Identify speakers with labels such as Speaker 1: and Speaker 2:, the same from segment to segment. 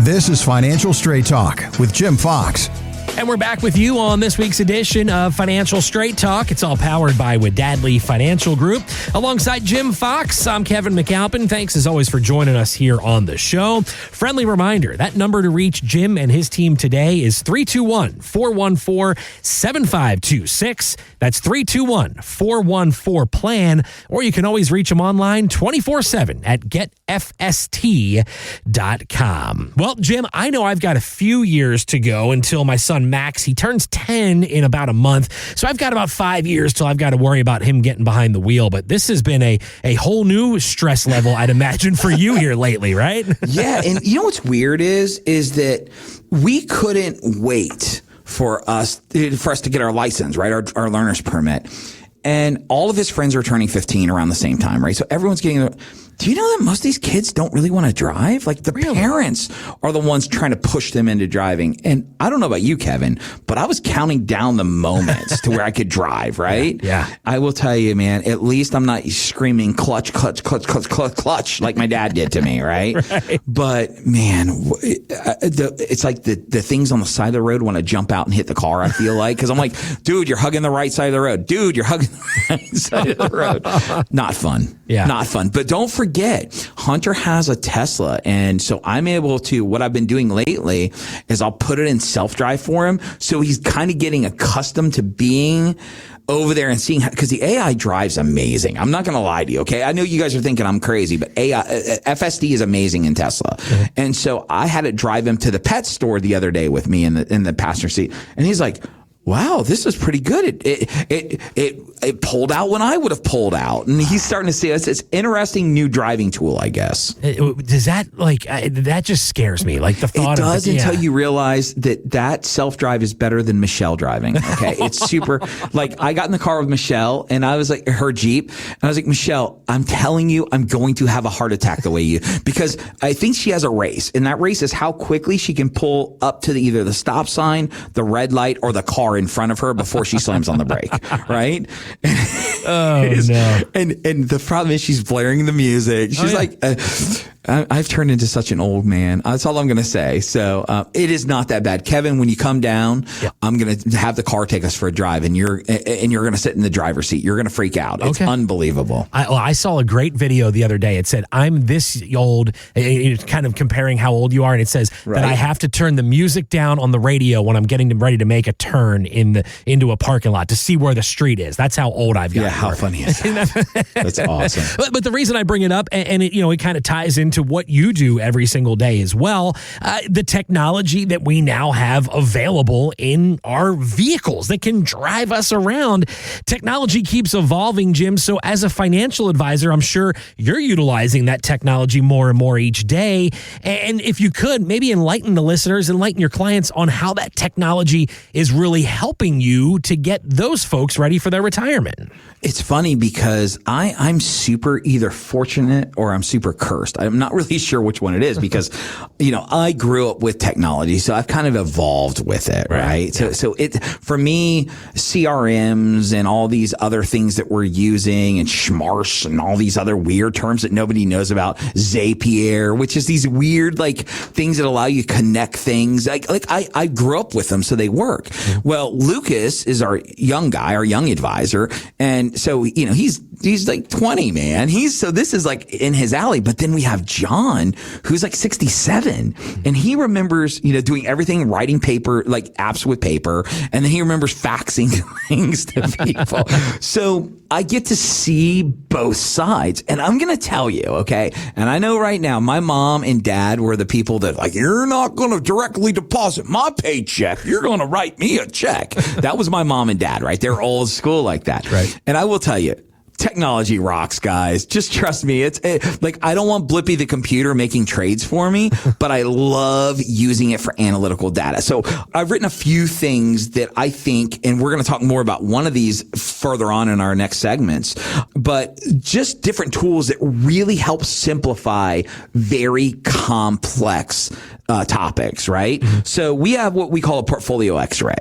Speaker 1: This is Financial Straight Talk with Jim Fox.
Speaker 2: And we're back with you on this week's edition of Financial Straight Talk. It's all powered by Wadadley Financial Group. Alongside Jim Fox, I'm Kevin McAlpin. Thanks as always for joining us here on the show. Friendly reminder, that number to reach Jim and his team today is 321-414-7526. That's 321-414-PLAN. Or you can always reach him online 24/7 at getfst.com. Well, Jim, I know I've got a few years to go until my son Max, he turns 10 in about a month. So I've got about 5 years till I've got to worry about him getting behind the wheel. But this has been a whole new stress level, I'd imagine, for you here lately, right?
Speaker 3: Yeah. And you know what's weird is that we couldn't wait for us to get our license, right? Our learner's permit. And all of his friends are turning 15 around the same time, right? So everyone's getting do you know that most of these kids don't really want to drive? Like the parents are the ones trying to push them into driving. And I don't know about you, Kevin, but I was counting down the moments to where I could drive, right?
Speaker 2: Yeah.
Speaker 3: I will tell you, man, at least I'm not screaming clutch, clutch, clutch, clutch, clutch, clutch like my dad did to me, right?
Speaker 2: Right.
Speaker 3: But man, it's like the things on the side of the road want to jump out and hit the car, I feel like. Cause I'm like, dude, you're hugging the right side of the road. Dude, you're hugging the right side of the road. Not fun.
Speaker 2: Yeah.
Speaker 3: Not fun. But don't forget, Hunter has a Tesla. And so I'm able to, what I've been doing lately is I'll put it in self-drive for him. So he's kind of getting accustomed to being over there and seeing, because the AI drives amazing. I'm not going to lie to you. Okay. I know you guys are thinking I'm crazy, but FSD is amazing in Tesla. Mm-hmm. And so I had it drive him to the pet store the other day with me in the passenger seat. And he's like, wow, this is pretty good. It pulled out when I would have pulled out. And he's starting to see us. It's interesting new driving tool, I guess.
Speaker 2: Does that, that just scares me. Like the thought
Speaker 3: it does
Speaker 2: of
Speaker 3: until you realize that self-drive is better than Michelle driving. Okay. It's super, I got in the car with Michelle and I was like, her Jeep. And I was like, Michelle, I'm telling you, I'm going to have a heart attack the way you, because I think she has a race. And that race is how quickly she can pull up to either the stop sign, the red light, or the car in front of her before she slams on the brake, right?
Speaker 2: Oh, no.
Speaker 3: And the problem is she's blaring the music. She's like, I've turned into such an old man. That's all I'm going to say. So it is not that bad. Kevin, when you come down, I'm going to have the car take us for a drive, and you're going to sit in the driver's seat. You're going to freak out. It's unbelievable.
Speaker 2: I saw a great video the other day. It said, I'm this old, it's kind of comparing how old you are, and it says that I have to turn the music down on the radio when I'm getting ready to make a turn into a parking lot to see where the street is. That's how old I've gotten.
Speaker 3: Yeah, how funny is that? That's awesome.
Speaker 2: But the reason I bring it up, and it kind of ties into what you do every single day as well, the technology that we now have available in our vehicles that can drive us around. Technology keeps evolving, Jim. So as a financial advisor, I'm sure you're utilizing that technology more and more each day. And if you could, maybe enlighten the listeners, enlighten your clients on how that technology is really helping you to get those folks ready for their retirement.
Speaker 3: It's funny because I'm super either fortunate or I'm super cursed. I'm not really sure which one it is because, I grew up with technology, so I've kind of evolved with it, right? Yeah. So it, for me, CRMs and all these other things that we're using and Schmarsh and all these other weird terms that nobody knows about, Zapier, which is these weird, things that allow you to connect things. I grew up with them, so they work. Mm-hmm. Well, Lucas is our young guy, our young advisor. And so, he's 20, man. So this is in his alley. But then we have John, who's 67, and he remembers, doing everything, writing paper, apps with paper. And then he remembers faxing things to people. So I get to see both sides. And I'm going to tell you, okay. And I know right now my mom and dad were the people that you're not going to directly deposit my paycheck. You're going to write me a check. That was my mom and dad, right? They're old school like that.
Speaker 2: Right.
Speaker 3: And I will tell you, technology rocks, guys. Just trust me. I don't want Blippy the computer making trades for me, but I love using it for analytical data. So I've written a few things that I think, and we're going to talk more about one of these further on in our next segments, but just different tools that really help simplify very complex topics, right? Mm-hmm. So we have what we call a portfolio X-ray.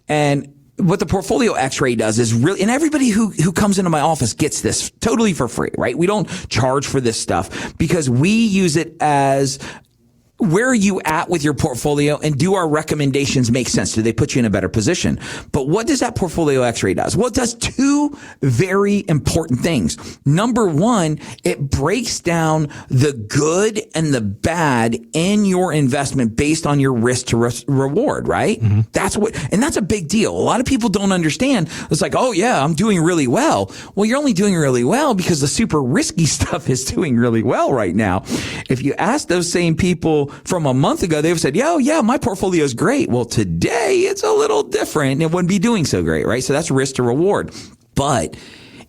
Speaker 3: And what the portfolio X-ray does is really, and everybody who comes into my office gets this totally for free, right? We don't charge for this stuff because we use it as where are you at with your portfolio, and do our recommendations make sense? Do they put you in a better position? But what does that portfolio x-ray does? Well, it does two very important things. Number one, it breaks down the good and the bad in your investment based on your risk to reward, right? Mm-hmm. That's a big deal. A lot of people don't understand. It's like, oh yeah, I'm doing really well. Well, you're only doing really well because the super risky stuff is doing really well right now. If you ask those same people from a month ago, they've said, yeah, my portfolio is great. Well, today it's a little different and it wouldn't be doing so great, right? So that's risk to reward. But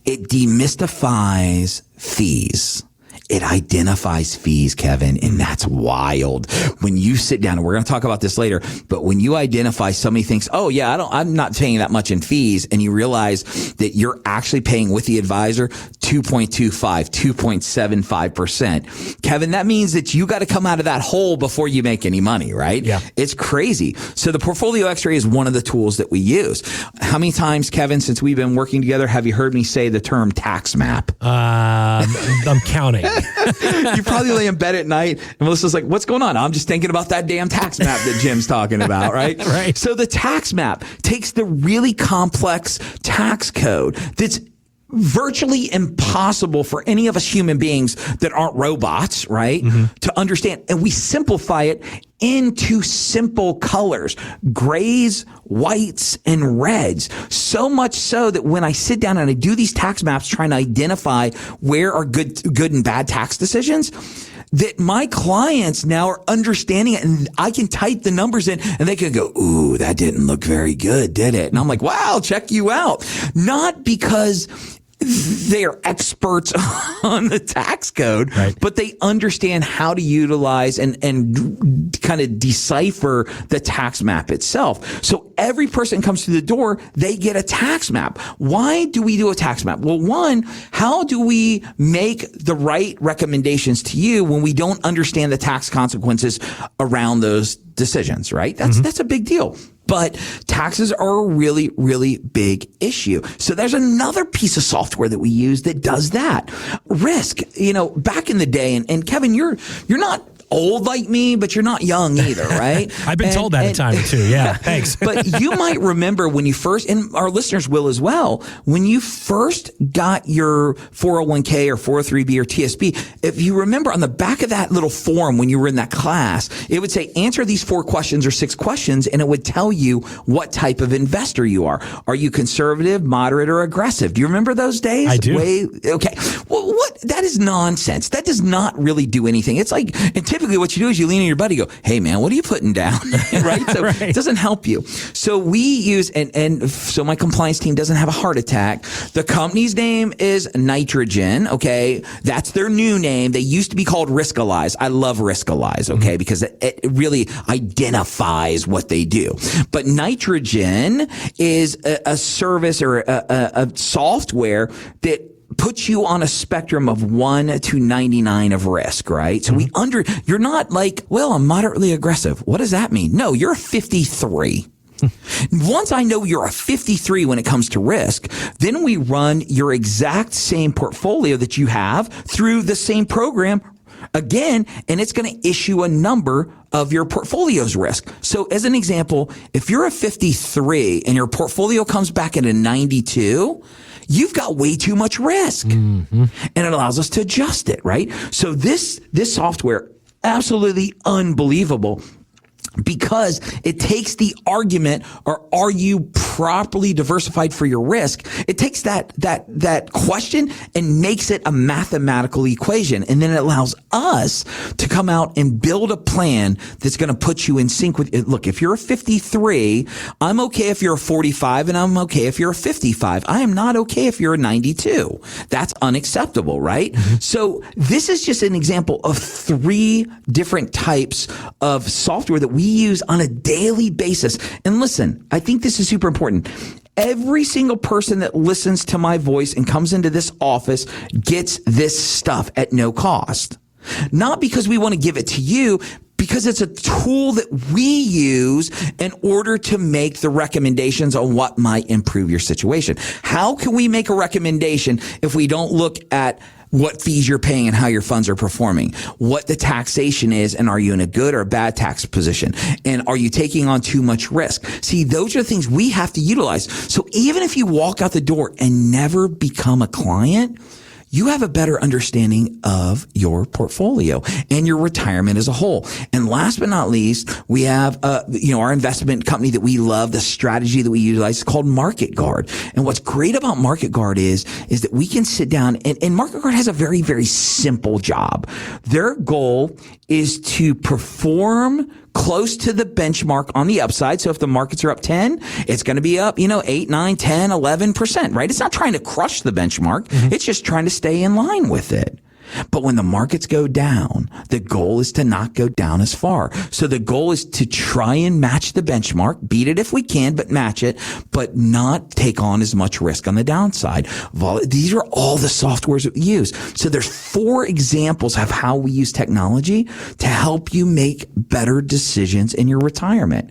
Speaker 3: it demystifies fees. It identifies fees, Kevin, and that's wild. When you sit down, and we're going to talk about this later, but when you identify somebody thinks, oh yeah, I'm not paying that much in fees, and you realize that you're actually paying with the advisor 2.25, 2.75%. Kevin, that means that you got to come out of that hole before you make any money, right?
Speaker 2: Yeah.
Speaker 3: It's crazy. So the portfolio x-ray is one of the tools that we use. How many times, Kevin, since we've been working together, have you heard me say the term tax map?
Speaker 2: I'm counting.
Speaker 3: You probably lay in bed at night and Melissa's like, what's going on? I'm just thinking about that damn tax map that Jim's talking about, right?
Speaker 2: Right.
Speaker 3: So the tax map takes the really complex tax code that's virtually impossible for any of us human beings that aren't robots, right? Mm-hmm. To understand. And we simplify it into simple colors, grays, whites, and reds. So much so that when I sit down and I do these tax maps trying to identify where are good and bad tax decisions, that my clients now are understanding it, and I can type the numbers in and they can go, ooh, that didn't look very good, did it? And I'm like, wow, check you out. Not because they are experts on the tax code, right, but they understand how to utilize and kind of decipher the tax map itself. So every person comes through the door, they get a tax map. Why do we do a tax map? Well, one, how do we make the right recommendations to you when we don't understand the tax consequences around those decisions, right? That's a big deal. But taxes are a really, really big issue. So there's another piece of software that we use that does that. Risk, back in the day, and Kevin, you're not old like me, but you're not young either, right?
Speaker 2: I've been told that a time or two. Yeah, thanks.
Speaker 3: But you might remember when you first, and our listeners will as well, when you first got your 401k or 403b or TSP, if you remember on the back of that little form when you were in that class, it would say, answer these 4 questions or 6 questions, and it would tell you what type of investor you are. Are you conservative, moderate, or aggressive? Do you remember those days?
Speaker 2: I do.
Speaker 3: Okay. Well, that is nonsense. That does not really do anything. It's like, and typically what you do is you lean on your buddy and go, hey man, what are you putting down? Right? So right. It doesn't help you. So we use, and so my compliance team doesn't have a heart attack. The company's name is Nitrogen. Okay. That's their new name. They used to be called Riskalyze. I love Riskalyze. Okay. Mm-hmm. Because it really identifies what they do. But Nitrogen is a service or a software that puts you on a spectrum of 1 to 99 of risk, right? So you're not like, well, I'm moderately aggressive. What does that mean? No, you're a 53. Once I know you're a 53 when it comes to risk, then we run your exact same portfolio that you have through the same program again, and it's going to issue a number of your portfolio's risk. So as an example, if you're a 53 and your portfolio comes back at a 92, you've got way too much risk. Mm-hmm. And it allows us to adjust it, right? So this software, absolutely unbelievable, because it takes the argument, or are you properly diversified for your risk? It takes that question and makes it a mathematical equation. And then it allows us to come out and build a plan that's going to put you in sync with it. Look, if you're a 53, I'm okay if you're a 45, and I'm okay if you're a 55. I am not okay if you're a 92. That's unacceptable, right? Mm-hmm. So this is just an example of 3 different types of software that we use on a daily basis. And listen, I think this is super important. Every single person that listens to my voice and comes into this office gets this stuff at no cost. Not because we want to give it to you, because it's a tool that we use in order to make the recommendations on what might improve your situation. How can we make a recommendation if we don't look at what fees you're paying and how your funds are performing, what the taxation is, and are you in a good or a bad tax position? And are you taking on too much risk? See, those are things we have to utilize. So even if you walk out the door and never become a client, you have a better understanding of your portfolio and your retirement as a whole. And last but not least, we have, our investment company that we love, the strategy that we utilize is called Market Guard. And what's great about Market Guard is that we can sit down and Market Guard has a very, very simple job. Their goal is to perform close to the benchmark on the upside. So if the markets are up 10, it's going to be up, 8, 9, 10, 11%, right? It's not trying to crush the benchmark. It's just trying to stay in line with it. But when the markets go down, the goal is to not go down as far. So the goal is to try and match the benchmark, beat it if we can, but match it, but not take on as much risk on the downside. These are all the softwares that we use. So there's 4 examples of how we use technology to help you make better decisions in your retirement.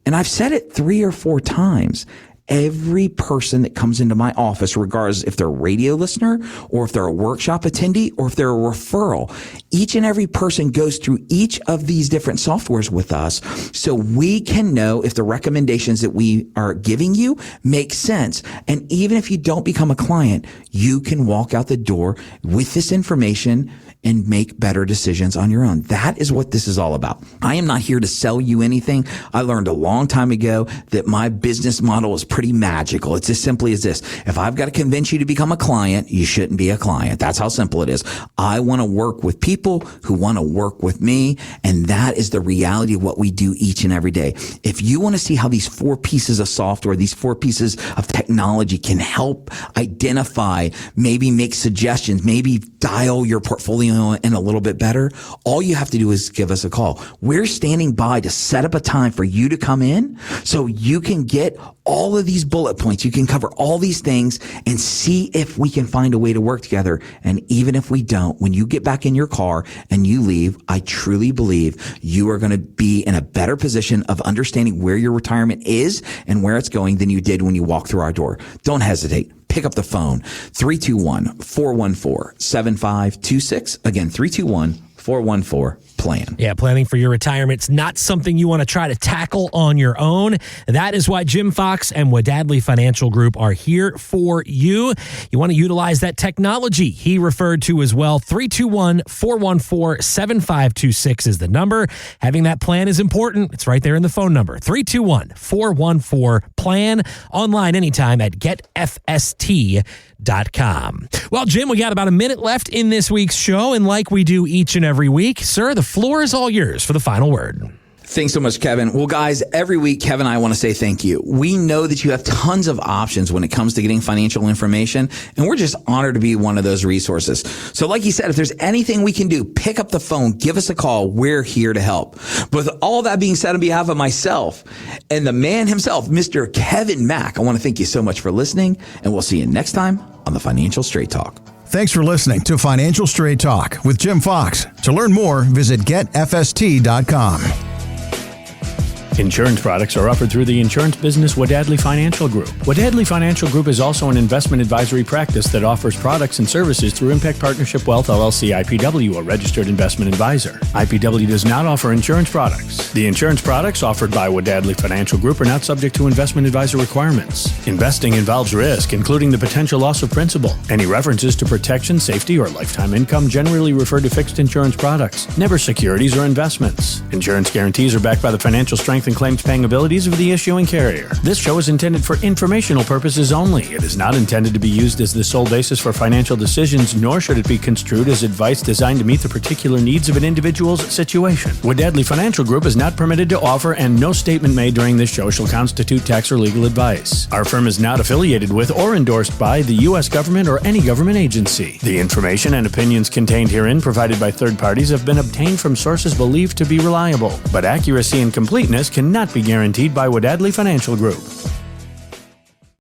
Speaker 3: And I've said it 3 or 4 times. Every person that comes into my office, regardless if they're a radio listener or if they're a workshop attendee or if they're a referral, each and every person goes through each of these different softwares with us so we can know if the recommendations that we are giving you make sense. And even if you don't become a client, you can walk out the door with this information and make better decisions on your own. That is what this is all about. I am not here to sell you anything. I learned a long time ago that my business model is pretty magical. It's as simply as this. If I've got to convince you to become a client, you shouldn't be a client. That's how simple it is. I want to work with people who want to work with me. And that is the reality of what we do each and every day. If you want to see how these 4 pieces of software, these 4 pieces of technology can help identify, maybe make suggestions, maybe dial your portfolio in a little bit better, all you have to do is give us a call. We're standing by to set up a time for you to come in so you can get all of these bullet points. You can cover all these things and see if we can find a way to work together. And even if we don't, when you get back in your car and you leave, I truly believe you are going to be in a better position of understanding where your retirement is and where it's going than you did when you walked through our door. Don't hesitate. Pick up the phone, 321-414-7526. Again, 321-414-PLAN.
Speaker 2: Yeah, planning for your retirement's not something you want to try to tackle on your own. That is why Jim Fox and Wadadley Financial Group are here for you. You want to utilize that technology he referred to as well. 321-414-7526 is the number. Having that plan is important. It's right there in the phone number. 321-414-PLAN. Online anytime at getfst.com. Well, Jim, we got about a minute left in this week's show, and like we do each and every week, sir, the floor is all yours for the final word.
Speaker 3: Thanks so much, Kevin. Well, guys, every week, Kevin and I want to say thank you. We know that you have tons of options when it comes to getting financial information, and we're just honored to be one of those resources. So like you said, if there's anything we can do, pick up the phone, give us a call. We're here to help. But with all that being said, on behalf of myself and the man himself, Mr. Kevin Mack, I want to thank you so much for listening, and we'll see you next time on the Financial Straight Talk.
Speaker 1: Thanks for listening to Financial Straight Talk with Jim Fox. To learn more, visit getfst.com.
Speaker 4: Insurance products are offered through the insurance business Wadadley Financial Group. Wadadley Financial Group is also an investment advisory practice that offers products and services through Impact Partnership Wealth LLC IPW, a registered investment advisor. IPW does not offer insurance products. The insurance products offered by Wadadley Financial Group are not subject to investment advisor requirements. Investing involves risk, including the potential loss of principal. Any references to protection, safety, or lifetime income generally refer to fixed insurance products, never securities or investments. Insurance guarantees are backed by the financial strength and claims-paying abilities of the issuing carrier. This show is intended for informational purposes only. It is not intended to be used as the sole basis for financial decisions, nor should it be construed as advice designed to meet the particular needs of an individual's situation. Wadadley Financial Group is not permitted to offer, and no statement made during this show shall constitute tax or legal advice. Our firm is not affiliated with or endorsed by the U.S. government or any government agency. The information and opinions contained herein provided by third parties have been obtained from sources believed to be reliable, but accuracy and completeness cannot be guaranteed by Wadadley Financial Group.